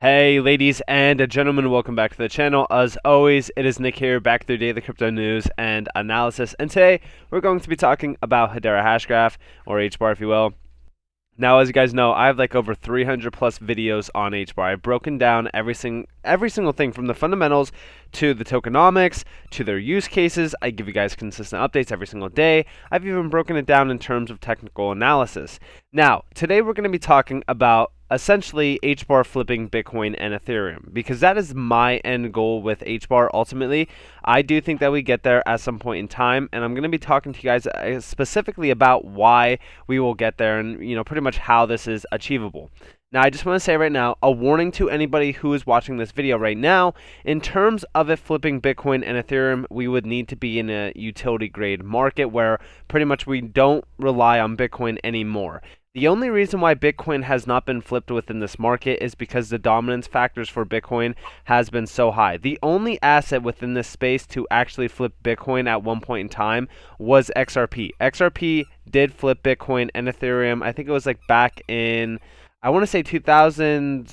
Hey ladies and gentlemen, welcome back to the channel. As always, it is Nick here, back with your daily crypto news and analysis. And today, we're going to be talking about Hedera Hashgraph, or Hbar if you will. Now, as you guys know, I have like over 300 plus videos on Hbar. I've broken down every single thing from the fundamentals to the tokenomics to their use cases. I give you guys consistent updates every single day. I've even broken it down in terms of technical analysis. Now, today we're going to be talking about essentially Hbar flipping Bitcoin and Ethereum, because that is my end goal with Hbar. Ultimately, I do think that we get there at some point in time, and I'm going to be talking to you guys specifically about why we will get there and pretty much how this is achievable. Now, I just want to say right now, a warning to anybody who is watching this video right now, in terms of it flipping Bitcoin and Ethereum, we would need to be in a utility grade market where pretty much we don't rely on Bitcoin anymore. The only reason why Bitcoin has not been flipped within this market is because the dominance factors for Bitcoin has been so high. The only asset within this space to actually flip Bitcoin at one point in time was XRP. XRP did flip Bitcoin and Ethereum. I think it was like back in, I want to say 2000,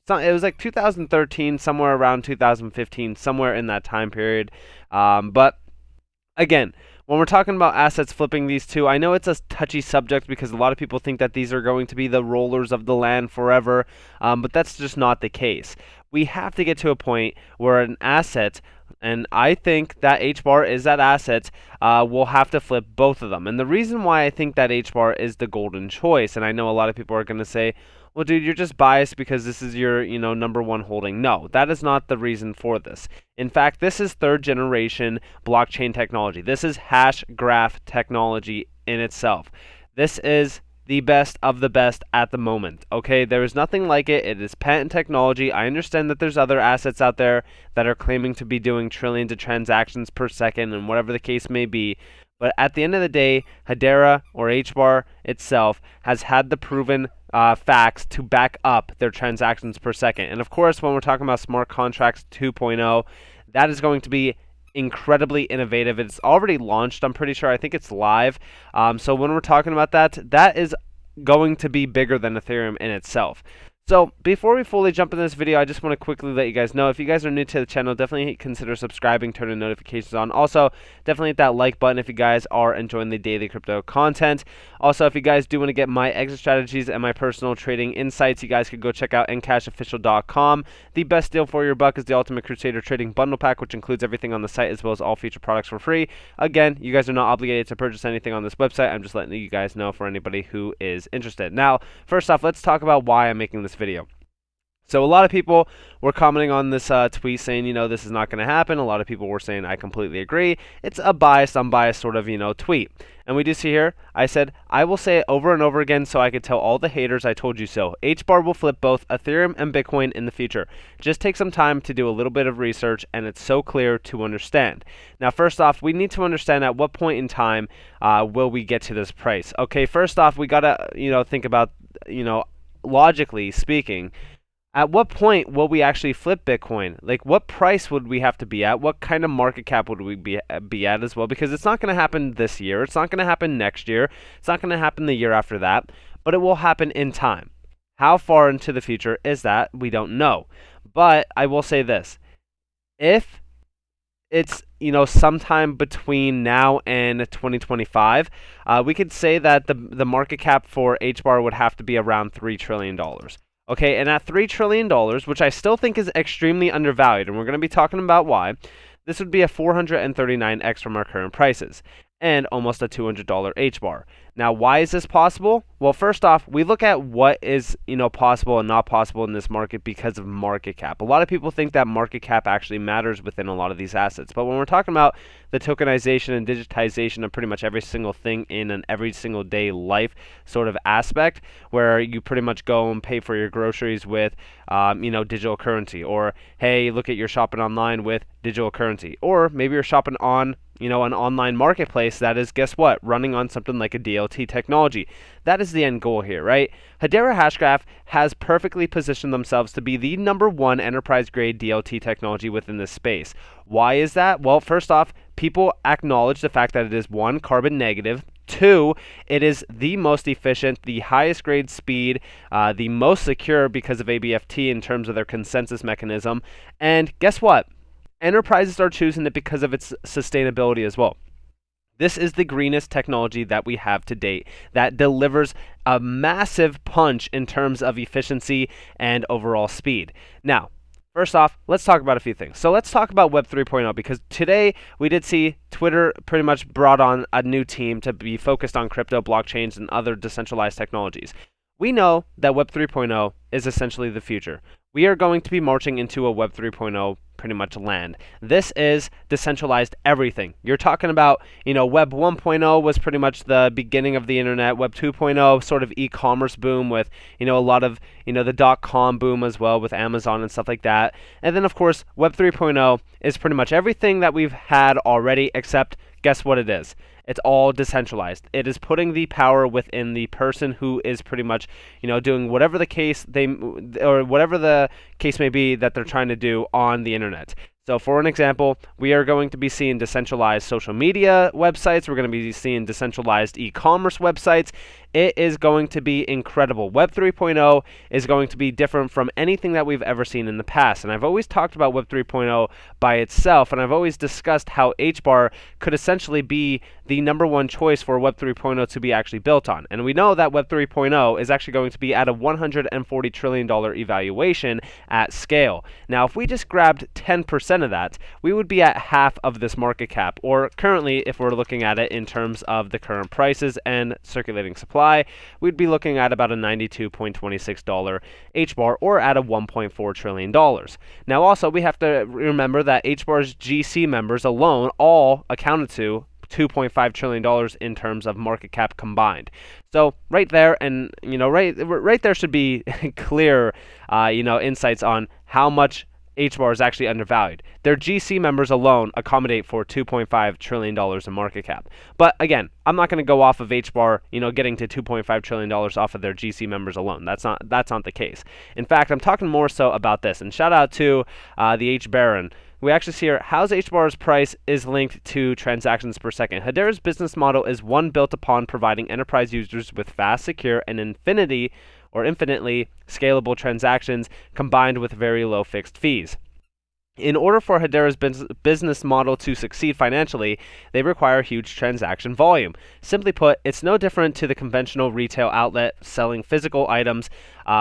it was like 2013, somewhere around 2015, somewhere in that time period. But again, when we're talking about assets flipping these two, I know it's a touchy subject because a lot of people think that these are going to be the rollers of the land forever, but that's just not the case. We have to get to a point where an asset, and I think that Hbar is that asset, will have to flip both of them. And the reason why I think that Hbar is the golden choice, and I know a lot of people are going to say, well, dude, you're just biased because this is your, number one holding. No, that is not the reason for this. In fact, this is third generation blockchain technology. This is hash graph technology in itself. This is the best of the best at the moment. Okay, there is nothing like it. It is patent technology. I understand that there's other assets out there that are claiming to be doing trillions of transactions per second and whatever the case may be. But at the end of the day, Hedera or Hbar itself has had the proven facts to back up their transactions per second. And of course, when we're talking about smart contracts 2.0, that is going to be incredibly innovative. It's already launched, I'm pretty sure. I think it's live. So when we're talking about that, that is going to be bigger than Ethereum in itself. So before we fully jump in this video, I just want to quickly let you guys know, if you guys are new to the channel, definitely consider subscribing, turning notifications on. Also, definitely hit that like button if you guys are enjoying the daily crypto content. Also, if you guys do want to get my exit strategies and my personal trading insights, you guys could go check out NCashOfficial.com. The best deal for your buck is the Ultimate Crusader Trading Bundle Pack, which includes everything on the site as well as all featured products for free. Again, you guys are not obligated to purchase anything on this website. I'm just letting you guys know for anybody who is interested. Now, first off, let's talk about why I'm making this video. So a lot of people were commenting on this tweet saying, this is not going to happen. A lot of people were saying, I completely agree. It's a biased, unbiased sort of, tweet. And we do see here, I said, I will say it over and over again so I could tell all the haters I told you so. Hbar will flip both Ethereum and Bitcoin in the future. Just take some time to do a little bit of research, and it's so clear to understand. Now, first off, we need to understand at what point in time will we get to this price. Okay, first off, we got to, think about, logically speaking, at what point will we actually flip Bitcoin? Like, what price would we have to be at? What kind of market cap would we be at as well? Because it's not going to happen this year. It's not going to happen next year. It's not going to happen the year after that. But it will happen in time. How far into the future is that? We don't know. But I will say this. If it's, sometime between now and 2025, we could say that the market cap for Hbar would have to be around $3 trillion. Okay, and at $3 trillion, which I still think is extremely undervalued, and we're going to be talking about why, this would be a 439x from our current prices, and almost a $200 Hbar. Now, why is this possible? Well, first off, we look at what is, possible and not possible in this market because of market cap. A lot of people think that market cap actually matters within a lot of these assets. But when we're talking about the tokenization and digitization of pretty much every single thing in an every single day life sort of aspect, where you pretty much go and pay for your groceries with, digital currency, or, hey, look at your shopping online with digital currency, or maybe you're shopping on, an online marketplace that is, guess what, running on something like a DLT technology. That is the end goal here, right? Hedera Hashgraph has perfectly positioned themselves to be the #1 enterprise-grade DLT technology within this space. Why is that? Well, first off, people acknowledge the fact that it is, one, carbon negative, Two, it is the most efficient, the highest grade speed, the most secure because of ABFT in terms of their consensus mechanism. And guess what? Enterprises are choosing it because of its sustainability as well. This is the greenest technology that we have to date that delivers a massive punch in terms of efficiency and overall speed. Now, first off, let's talk about a few things. So let's talk about Web 3.0 because today we did see Twitter pretty much brought on a new team to be focused on crypto, blockchains, and other decentralized technologies. We know that Web 3.0 is essentially the future. We are going to be marching into a Web 3.0 pretty much land. This is decentralized everything. You're talking about, Web 1.0 was pretty much the beginning of the internet. Web 2.0 sort of e-commerce boom with, a lot of, the .com boom as well with Amazon and stuff like that. And then of course, Web 3.0 is pretty much everything that we've had already, except guess what it is? It's all decentralized. It is putting the power within the person who is pretty much, doing whatever the case whatever the case may be that they're trying to do on the internet. So for an example, we are going to be seeing decentralized social media websites. We're going to be seeing decentralized e-commerce websites. It is going to be incredible. Web 3.0 is going to be different from anything that we've ever seen in the past. And I've always talked about Web 3.0 by itself, and I've always discussed how Hbar could essentially be the number one choice for Web 3.0 to be actually built on. And we know that Web 3.0 is actually going to be at a $140 trillion evaluation at scale. Now, if we just grabbed 10% of that, we would be at half of this market cap, or currently, if we're looking at it in terms of the current prices and circulating supply, we'd be looking at about a $92.26 Hbar, or at a $1.4 trillion. Now, also, we have to remember that Hbar's GC members alone all accounted to $2.5 trillion in terms of market cap combined. So right there, and right there should be clear, insights on how much Hbar is actually undervalued. Their GC members alone accommodate for $2.5 trillion in market cap. But again, I'm not going to go off of Hbar, getting to $2.5 trillion off of their GC members alone. That's not the case. In fact, I'm talking more so about this. And shout out to the H Baron. We actually see here, how's Hbar's price is linked to transactions per second. Hedera's business model is one built upon providing enterprise users with fast, secure, and infinitely scalable transactions combined with very low fixed fees. In order for Hedera's business model to succeed financially, they require huge transaction volume. Simply put, it's no different to the conventional retail outlet selling physical items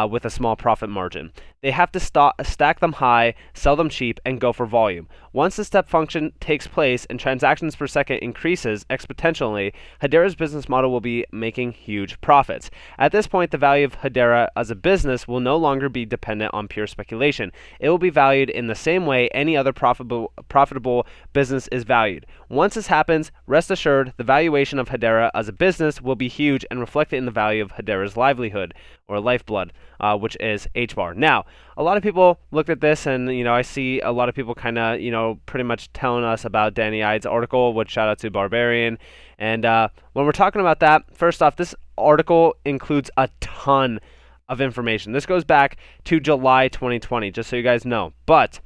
with a small profit margin. They have to stack them high, sell them cheap, and go for volume. Once the step function takes place and transactions per second increases exponentially, Hedera's business model will be making huge profits. At this point, the value of Hedera as a business will no longer be dependent on pure speculation. It will be valued in the same way any other profitable business is valued. Once this happens, rest assured, the valuation of Hedera as a business will be huge and reflected in the value of Hedera's livelihood, or lifeblood, which is Hbar. Now, a lot of people looked at this, and I see a lot of people kind of pretty much telling us about Danny Ide's article, which shout out to Barbarian. And when we're talking about that, first off, this article includes a ton of information. This goes back to July 2020, just so you guys know. But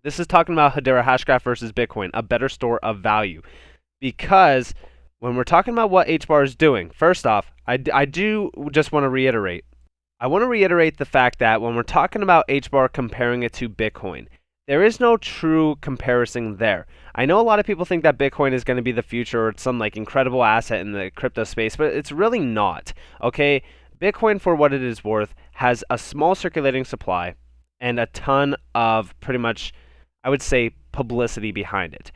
this is talking about Hedera Hashgraph versus Bitcoin, a better store of value. Because when we're talking about what Hbar is doing, first off, I do just want to reiterate. I want to reiterate the fact that when we're talking about Hbar comparing it to Bitcoin, there is no true comparison there. I know a lot of people think that Bitcoin is going to be the future, or it's some incredible asset in the crypto space, but it's really not. Okay, Bitcoin, for what it is worth, has a small circulating supply and a ton of pretty much, I would say, publicity behind it.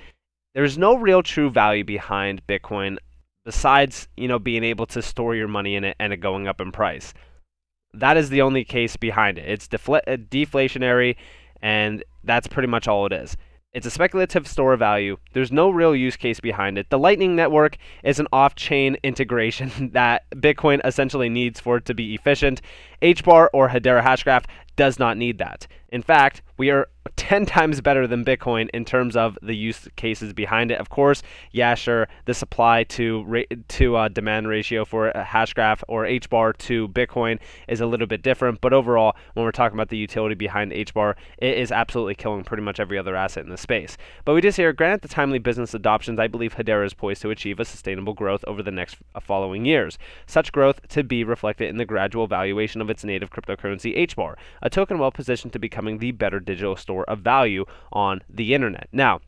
There's no real true value behind Bitcoin besides, being able to store your money in it and it going up in price. That is the only case behind it. It's deflationary, and that's pretty much all it is. It's a speculative store of value. There's no real use case behind it. The Lightning Network is an off-chain integration that Bitcoin essentially needs for it to be efficient. Hbar, or Hedera Hashgraph, does not need that. In fact, we are 10 times better than Bitcoin in terms of the use cases behind it. Of course, yeah, sure, the supply to demand ratio for a Hashgraph or Hbar to Bitcoin is a little bit different, but overall, when we're talking about the utility behind Hbar, it is absolutely killing pretty much every other asset in the space. But we just hear, granted the timely business adoptions, I believe Hedera is poised to achieve a sustainable growth over the next following years. Such growth to be reflected in the gradual valuation of its native cryptocurrency Hbar, a token well positioned to becoming the better digital store of value on the internet. Now,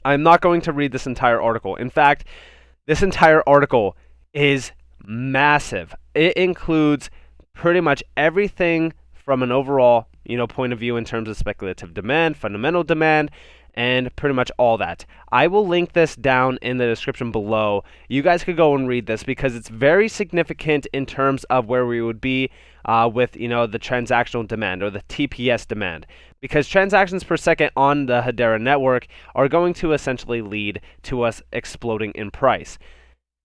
I'm not going to read this entire article. In fact, this entire article is massive. It includes pretty much everything from an overall, point of view in terms of speculative demand, fundamental demand, and pretty much all that. I will link this down in the description below. You guys could go and read this because it's very significant in terms of where we would be with the transactional demand or the TPS demand, because transactions per second on the Hedera network are going to essentially lead to us exploding in price.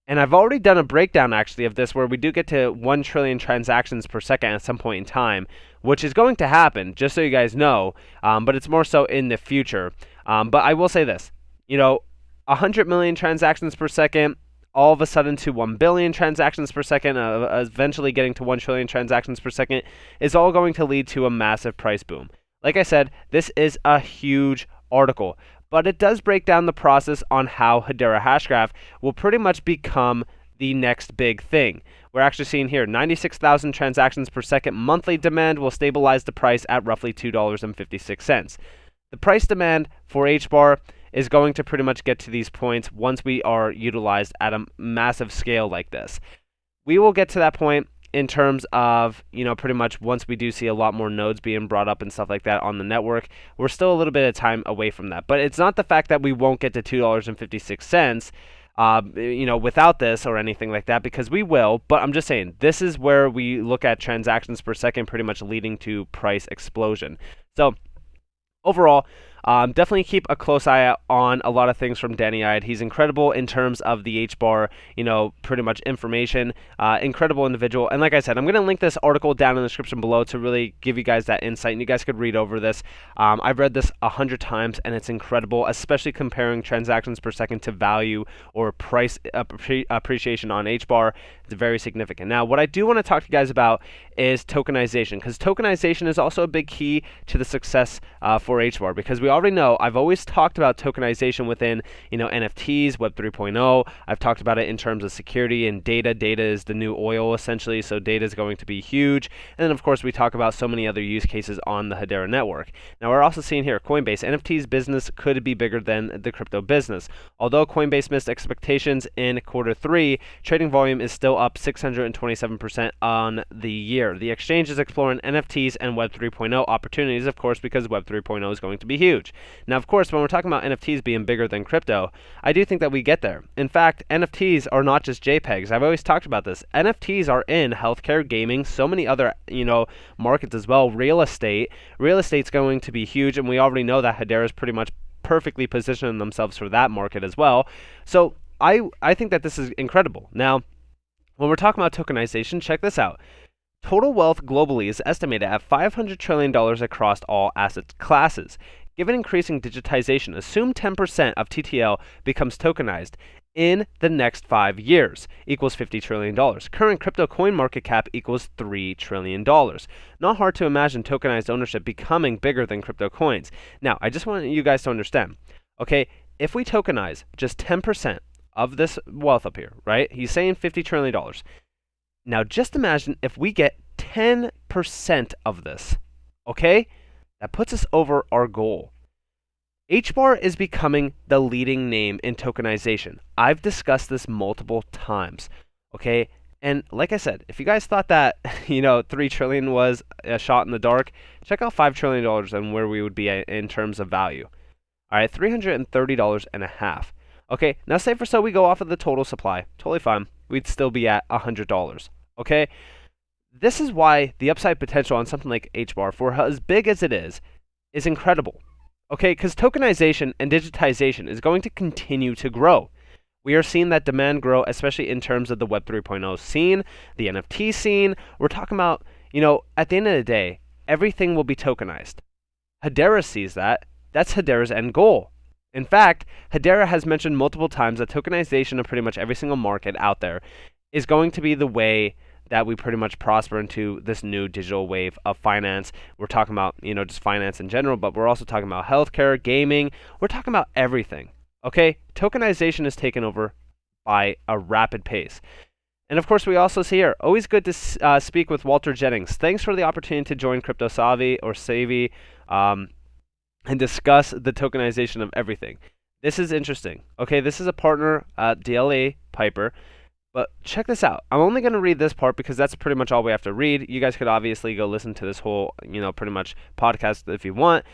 And I've already done a breakdown actually of this where we do get to 1 trillion transactions per second at some point in time, which is going to happen, just so you guys know, but it's more so in the future. But I will say this, 100 million transactions per second, all of a sudden to 1 billion transactions per second, eventually getting to 1 trillion transactions per second, is all going to lead to a massive price boom. Like I said, this is a huge article, but it does break down the process on how Hedera Hashgraph will pretty much become the next big thing. We're actually seeing here 96,000 transactions per second monthly demand will stabilize the price at roughly $2.56. The price demand for Hbar is going to pretty much get to these points once we are utilized at a massive scale like this. We will get to that point in terms of, pretty much once we do see a lot more nodes being brought up and stuff like that on the network. We're still a little bit of time away from that. But it's not the fact that we won't get to $2.56, without this or anything like that, because we will. But I'm just saying, this is where we look at transactions per second pretty much leading to price explosion. So overall, definitely keep a close eye out on a lot of things from Danny Ide. He's incredible in terms of the Hbar, pretty much information. Incredible individual. And like I said, I'm going to link this article down in the description below to really give you guys that insight, and you guys could read over this. I've read this 100 times, and it's incredible, especially comparing transactions per second to value or price appreciation on Hbar. It's very significant. Now, what I do want to talk to you guys about is tokenization, because tokenization is also a big key to the success for Hbar, because we already know, I've always talked about tokenization within, NFTs, Web 3.0. I've talked about it in terms of security and data. Data is the new oil, essentially, so data is going to be huge. And then, of course, we talk about so many other use cases on the Hedera network. Now, we're also seeing here, Coinbase. NFTs business could be bigger than the crypto business. Although Coinbase missed expectations in Q3, trading volume is still up 627% on the year. The exchange is exploring NFTs and Web 3.0 opportunities, of course, because Web 3.0 is going to be huge. Now, of course, when we're talking about NFTs being bigger than crypto, I do think that we get there. In fact, NFTs are not just JPEGs. I've always talked about this. NFTs are in healthcare, gaming, so many other, markets as well. Real estate. Real estate's going to be huge, and we already know that Hedera is pretty much perfectly positioning themselves for that market as well. So I think that this is incredible. Now, when we're talking about tokenization, check this out. Total wealth globally is estimated at $500 trillion across all asset classes. Given increasing digitization, assume 10% of TTL becomes tokenized in the next 5 years, equals $50 trillion. Current crypto coin market cap equals $3 trillion. Not hard to imagine tokenized ownership becoming bigger than crypto coins. Now, I just want you guys to understand, okay, if we tokenize just 10% of this wealth up here, right? He's saying $50 trillion. Now, just imagine if we get 10% of this, okay? That puts us over our goal. Hbar is becoming the leading name in tokenization. I've discussed this multiple times, okay? And like I said, if you guys thought that, $3 trillion was a shot in the dark, check out $5 trillion and where we would be in terms of value. All right, $330 and a half. Okay, now say for so we go off of the total supply, totally fine. We'd still be at $100, okay? This is why the upside potential on something like Hbar, for as big as it is incredible. Okay, because tokenization and digitization is going to continue to grow. We are seeing that demand grow, especially in terms of the Web 3.0 scene, the NFT scene. We're talking about, at the end of the day, everything will be tokenized. Hedera sees that. That's Hedera's end goal. In fact, Hedera has mentioned multiple times that tokenization of pretty much every single market out there is going to be the way that we pretty much prosper into this new digital wave of finance. We're talking about, just finance in general, but we're also talking about healthcare, gaming. We're talking about everything. Okay? Tokenization is taken over by a rapid pace. And of course, we also see here, always good to speak with Walter Jennings. Thanks for the opportunity to join Crypto Savvy or Savvy and discuss the tokenization of everything. This is interesting. Okay, this is a partner at DLA Piper. But check this out. I'm only going to read this part because that's pretty much all we have to read. You guys could obviously go listen to this whole, pretty much podcast if you want.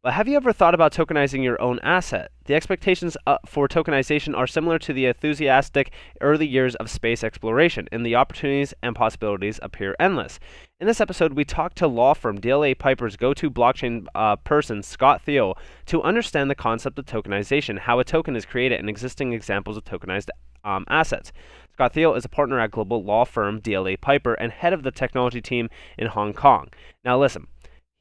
But have you ever thought about tokenizing your own asset? The expectations for tokenization are similar to the enthusiastic early years of space exploration, and the opportunities and possibilities appear endless. In this episode, we talked to law firm DLA Piper's go-to blockchain person, Scott Thiel, to understand the concept of tokenization, how a token is created, and existing examples of tokenized assets. Scott Thiel is a partner at global law firm DLA Piper and head of the technology team in Hong Kong. Now listen,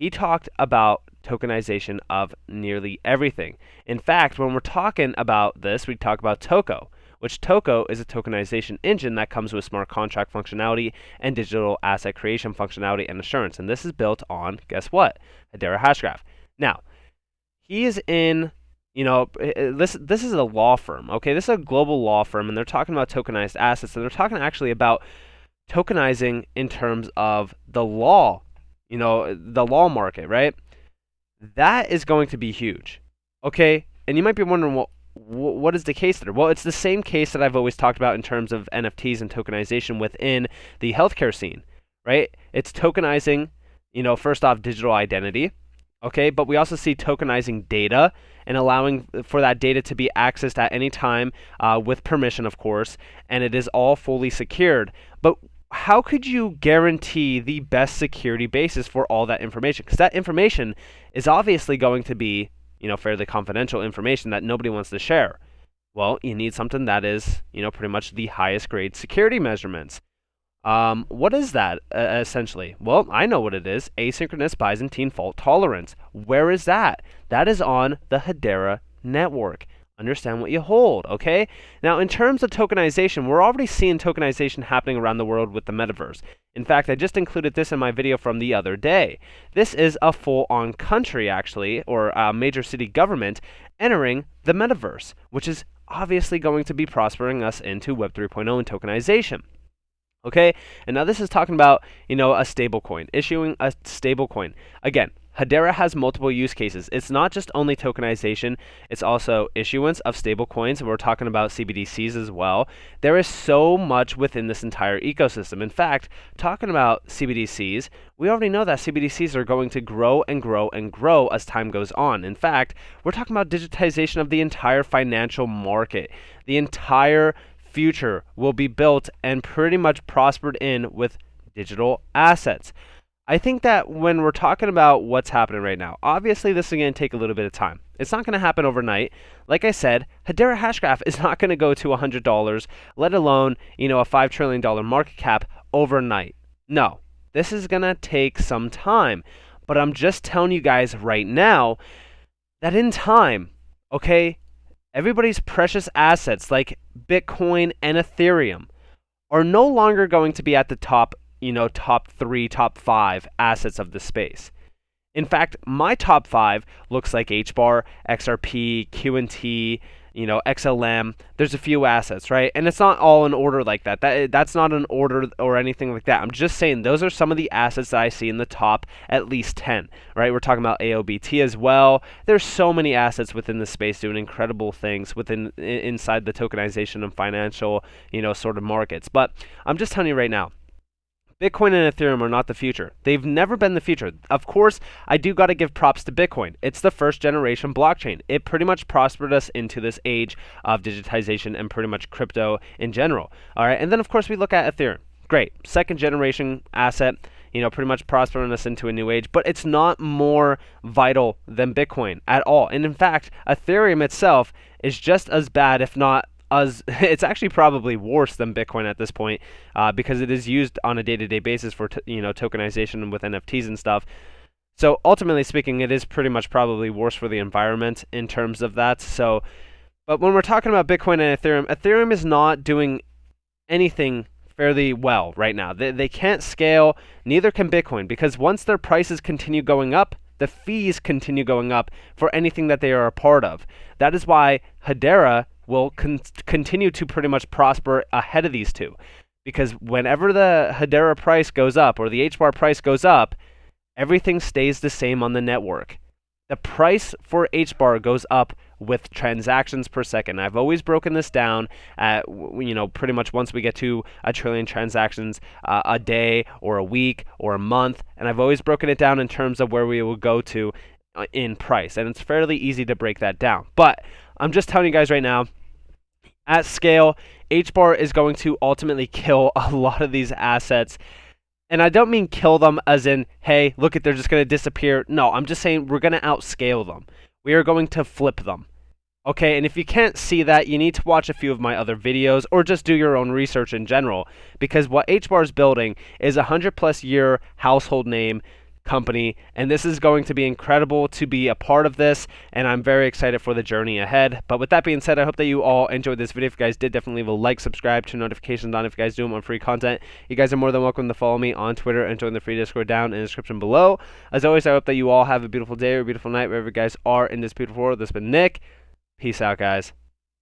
he talked about tokenization of nearly everything. In fact, when we're talking about this, we talk about Toko, which Toko is a tokenization engine that comes with smart contract functionality and digital asset creation functionality and assurance. And this is built on, guess what? Hedera Hashgraph. Now, he is in, this is a law firm, okay? This is a global law firm, and they're talking about tokenized assets, and they're talking actually about tokenizing in terms of the law, the law market, right? That is going to be huge, okay? And you might be wondering, well, what is the case there? Well, it's the same case that I've always talked about in terms of NFTs and tokenization within the healthcare scene, right? It's tokenizing, first off, digital identity, okay? But we also see tokenizing data and allowing for that data to be accessed at any time with permission, of course, and it is all fully secured. But how could you guarantee the best security basis for all that information? Because that information is obviously going to be, fairly confidential information that nobody wants to share. Well, you need something that is, pretty much the highest grade security measurements. What is that, essentially? Well, I know what it is. Asynchronous Byzantine fault tolerance. Where is that? That is on the Hedera network. Understand what you hold, okay? Now, in terms of tokenization, we're already seeing tokenization happening around the world with the metaverse. In fact, I just included this in my video from the other day. This is a full-on country, actually, or a major city government entering the metaverse, which is obviously going to be prospering us into Web 3.0 and tokenization. Okay, and now this is talking about, a stablecoin, issuing a stablecoin. Again, Hedera has multiple use cases. It's not just only tokenization, it's also issuance of stablecoins. We're talking about CBDCs as well. There is so much within this entire ecosystem. In fact, talking about CBDCs, we already know that CBDCs are going to grow and grow and grow as time goes on. In fact, we're talking about digitization of the entire financial market. The entire future will be built and pretty much prospered in with digital assets. I think that when we're talking about what's happening right now, obviously this is going to take a little bit of time. It's not going to happen overnight. Like I said, Hedera Hashgraph is not going to go to $100, let alone, a $5 trillion market cap overnight. No, this is going to take some time. But I'm just telling you guys right now that in time, okay, everybody's precious assets like Bitcoin and Ethereum are no longer going to be at the top, top 3, top 5 assets of the space. In fact, my top 5 looks like Hbar, XRP, QNT, XLM. There's a few assets, right? And it's not all in order like that. That's not an order or anything like that. I'm just saying those are some of the assets that I see in the top at least 10, right? We're talking about AOBT as well. There's so many assets within the space doing incredible things inside the tokenization of financial, sort of markets. But I'm just telling you right now, Bitcoin and Ethereum are not the future. They've never been the future. Of course, I do got to give props to Bitcoin. It's the first generation blockchain. It pretty much prospered us into this age of digitization and pretty much crypto in general. All right, and then of course we look at Ethereum. Great, second generation asset, pretty much prospering us into a new age, but it's not more vital than Bitcoin at all. And in fact, Ethereum itself is just as bad, if not it's actually probably worse than Bitcoin at this point because it is used on a day-to-day basis for tokenization with NFTs and stuff. So ultimately speaking, it is pretty much probably worse for the environment in terms of that. So, but when we're talking about Bitcoin and Ethereum, Ethereum is not doing anything fairly well right now. They can't scale, neither can Bitcoin, because once their prices continue going up, the fees continue going up for anything that they are a part of. That is why Hedera will continue to pretty much prosper ahead of these two. Because whenever the Hedera price goes up or the Hbar price goes up, everything stays the same on the network. The price for Hbar goes up with transactions per second. I've always broken this down at, pretty much once we get to 1 trillion transactions a day or a week or a month, and I've always broken it down in terms of where we will go to in price, and it's fairly easy to break that down. But I'm just telling you guys right now, at scale, Hbar is going to ultimately kill a lot of these assets. And I don't mean kill them as in, hey, look at, they're just going to disappear. No, I'm just saying we're going to outscale them. We are going to flip them. Okay, and if you can't see that, you need to watch a few of my other videos or just do your own research in general. Because what Hbar is building is a 100+ year household name company, and this is going to be incredible to be a part of this, and I'm very excited for the journey ahead. But with that being said, I hope that you all enjoyed this video. If you guys did, definitely leave a like, subscribe, turn notifications on if you guys do want free content. You guys are more than welcome to follow me on Twitter and join the free Discord down in the description below. As always, I hope that you all have a beautiful day or a beautiful night wherever you guys are in this beautiful world. This has been Nick. Peace out, guys.